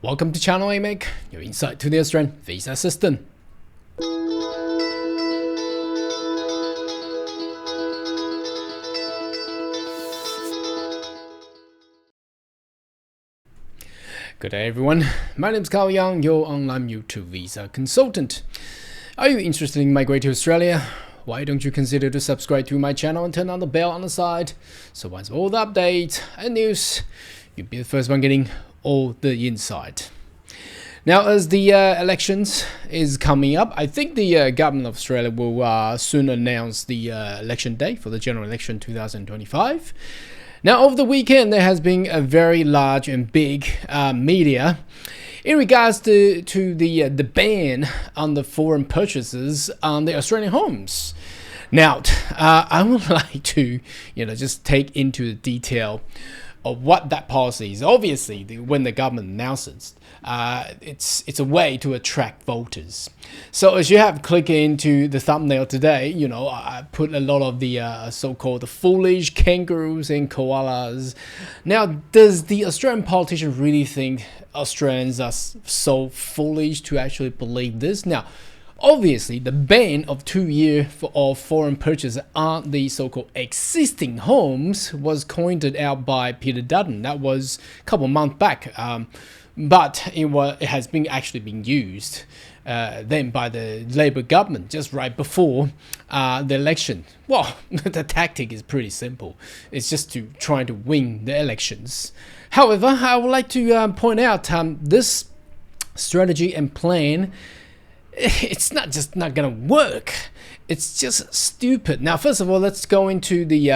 Welcome to Channel AMEC, your insight to the Australian visa system. Good day everyone, my name is Carl Young, your online YouTube visa consultant. Are you interested in migrating to Australia? Why don't you consider to subscribe to my channel and turn on the bell on the side, so once all the updates and news, you'll be the first one getting all the insight. Now, as the elections is coming up, I think the government of Australia will soon announce the election day for the general election 2025. Now, over the weekend, there has been a very large and big media in regards to the ban on the foreign purchases on the Australian homes. Now, I would like to, just take into the detail of what that policy is. Obviously, when the government announces, it's a way to attract voters. So as you have clicked into the thumbnail today, I put a lot of the so-called foolish kangaroos and koalas. Now, does the Australian politician really think Australians are so foolish to actually believe this? Now, obviously, the ban of 2 years of foreign purchase on the so-called existing homes was coined out by Peter Dutton. That was a couple months back, but it has been actually been used then by the Labor government just right before the election. Well, the tactic is pretty simple. It's just to try to win the elections. However, I would like to point out this strategy and plan, it's not gonna work. It's just stupid. Now, first of all, let's go into the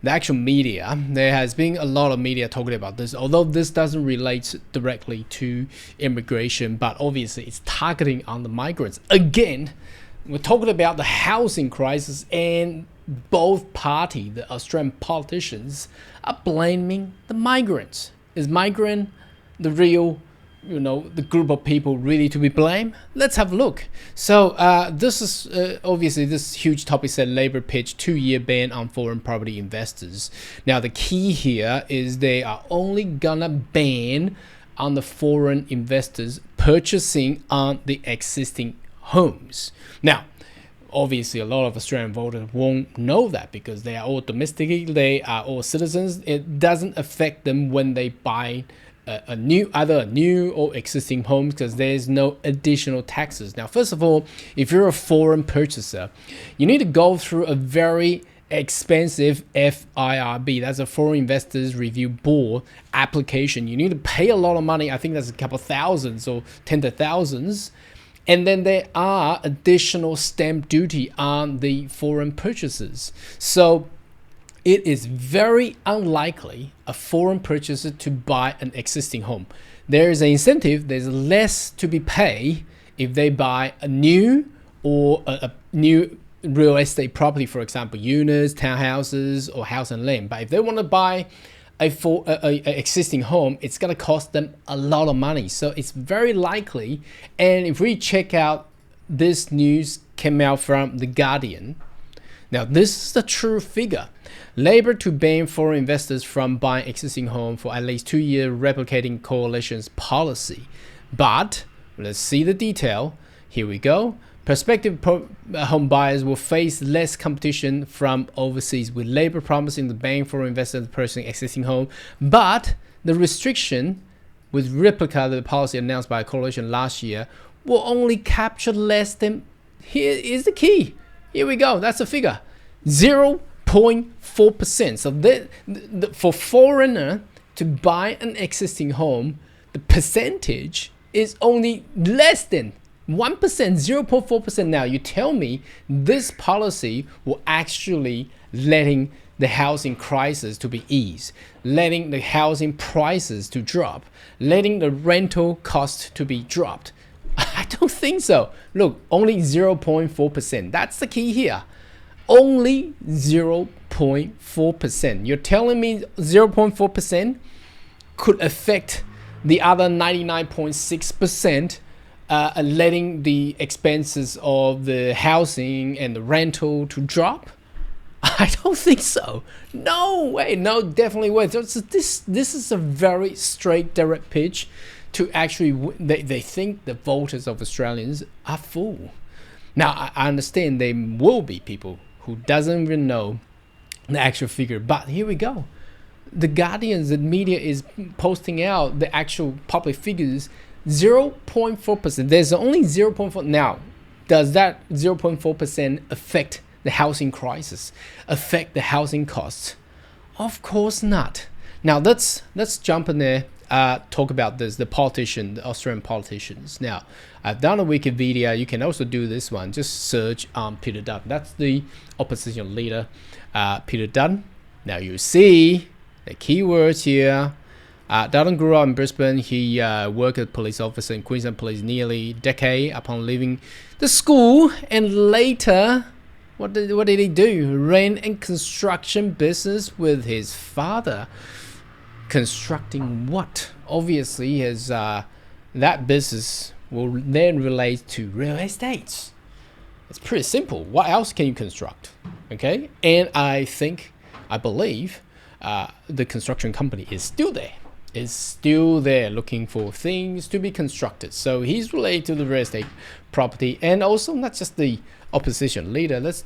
actual media. There has been a lot of media talking about this, although this doesn't relate directly to immigration, but obviously it's targeting on the migrants. Again, we're talking about the housing crisis, and both parties, the Australian politicians, are blaming the migrants. Is migrant the real the group of people really to be blamed? Let's have a look. So this is obviously this huge topic said Labor pitch 2-year ban on foreign property investors. Now the key here is they are only gonna ban on the foreign investors purchasing on the existing homes. Now, obviously, a lot of Australian voters won't know that because they are all domestic, they are all citizens. It doesn't affect them when they buy either a new or existing home, because there's no additional taxes. Now, first of all, if you're a foreign purchaser, you need to go through a very expensive FIRB, that's a Foreign Investors Review Board application. You need to pay a lot of money. I think that's a couple thousands or tens of thousands. And then there are additional stamp duty on the foreign purchases. So it is very unlikely a foreign purchaser to buy an existing home. There is an incentive, there's less to be paid if they buy a new or a new real estate property, for example, units, townhouses, or house and land. But if they want to buy a existing home, it's going to cost them a lot of money. So it's very likely. And if we check out this news came out from The Guardian. Now, this is the true figure. Labor to ban foreign investors from buying existing home for at least 2 years, replicating coalition's policy. But let's see the detail. Here we go. Prospective home buyers will face less competition from overseas, with Labor promising to ban foreign investors purchasing existing home. But the restriction with replica the policy announced by a coalition last year will only capture less than, here is the key. Here we go. That's the figure. 0.4%. So for foreigner to buy an existing home, the percentage is only less than 1%, 0.4%. Now, you tell me this policy will actually letting the housing crisis to be eased, letting the housing prices to drop, letting the rental cost to be dropped. I don't think so. Look, only 0.4%. That's the key here. Only 0.4%. You're telling me 0.4% could affect the other 99.6%, letting the expenses of the housing and the rental to drop? I don't think so. No way. No, definitely way. This is a very straight, direct pitch to actually. They think the voters of Australians are fool. Now I understand there will be people who doesn't even know the actual figure, but here we go. The Guardians, the media is posting out the actual public figures. 0.4%. There's only 0.4 now. Does that 0.4% affect the housing crisis, affect the housing costs? Of course not. Now let's jump in there, talk about this, the Australian politicians. Now, I've done a Wikipedia. You can also do this one. Just search Peter Dutton. That's the opposition leader, Peter Dutton. Now you see the keywords here. Dutton grew up in Brisbane. He worked as a police officer in Queensland Police nearly a decade upon leaving the school, and later, what did he do? Ran a construction business with his father. Constructing what? Obviously, his that business will then relate to real estate. It's pretty simple. What else can you construct? Okay, and I believe the construction company is still there. Looking for things to be constructed. So he's related to the real estate property, and also not just the opposition leader. Let's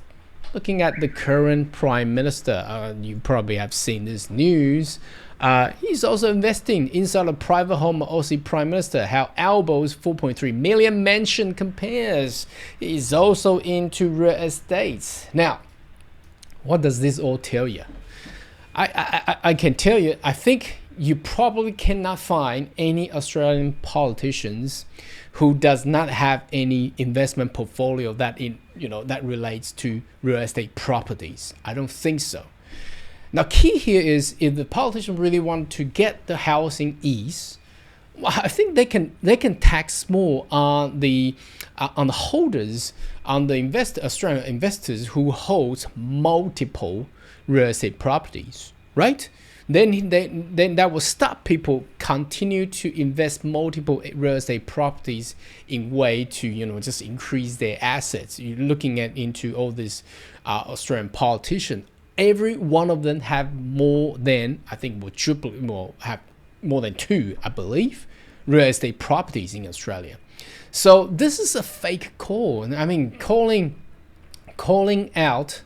looking at the current prime minister. You probably have seen this news. He's also investing inside a private home of Aussie Prime Minister. How Albo's 4.3 million mansion compares. He's also into real estate. Now, what does this all tell you? I can tell you, I think you probably cannot find any Australian politicians who does not have any investment portfolio that relates to real estate properties. I don't think so. Now, key here is if the politician really want to get the housing ease, well, I think they can tax more on the holders, on the Australian investors who hold multiple real estate properties, right? Then that will stop people continue to invest multiple real estate properties in way to just increase their assets. You're looking into all these Australian politicians. Every one of them have more than, I think, have more than 2, I believe, real estate properties in Australia. So this is a fake call. I mean, calling out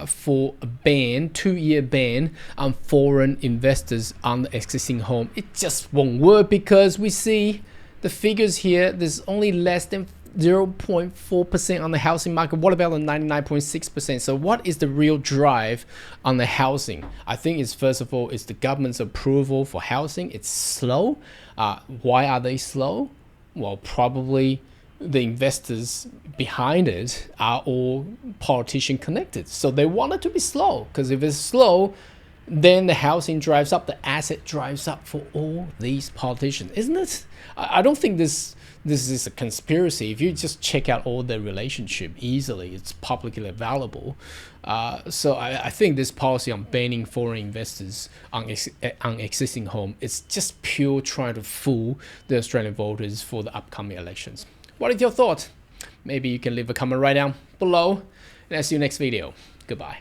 for a 2-year ban on foreign investors on the existing home. It just won't work because we see the figures here. There's only less than 0.4% on the housing market. What about the 99.6%? So what is the real drive on the housing? I think it's, first of all, it's the government's approval for housing. It's slow. Why are they slow? Well, probably the investors behind it are all politician connected. So they want it to be slow, because if it's slow, then the housing drives up, the asset drives up for all these politicians, isn't it? I don't think this is a conspiracy. If you just check out all the relationship easily, it's publicly available. So I think this policy on banning foreign investors on existing home, it's just pure trying to fool the Australian voters for the upcoming elections. What is your thought? Maybe you can leave a comment right down below, and I'll see you next video. Goodbye.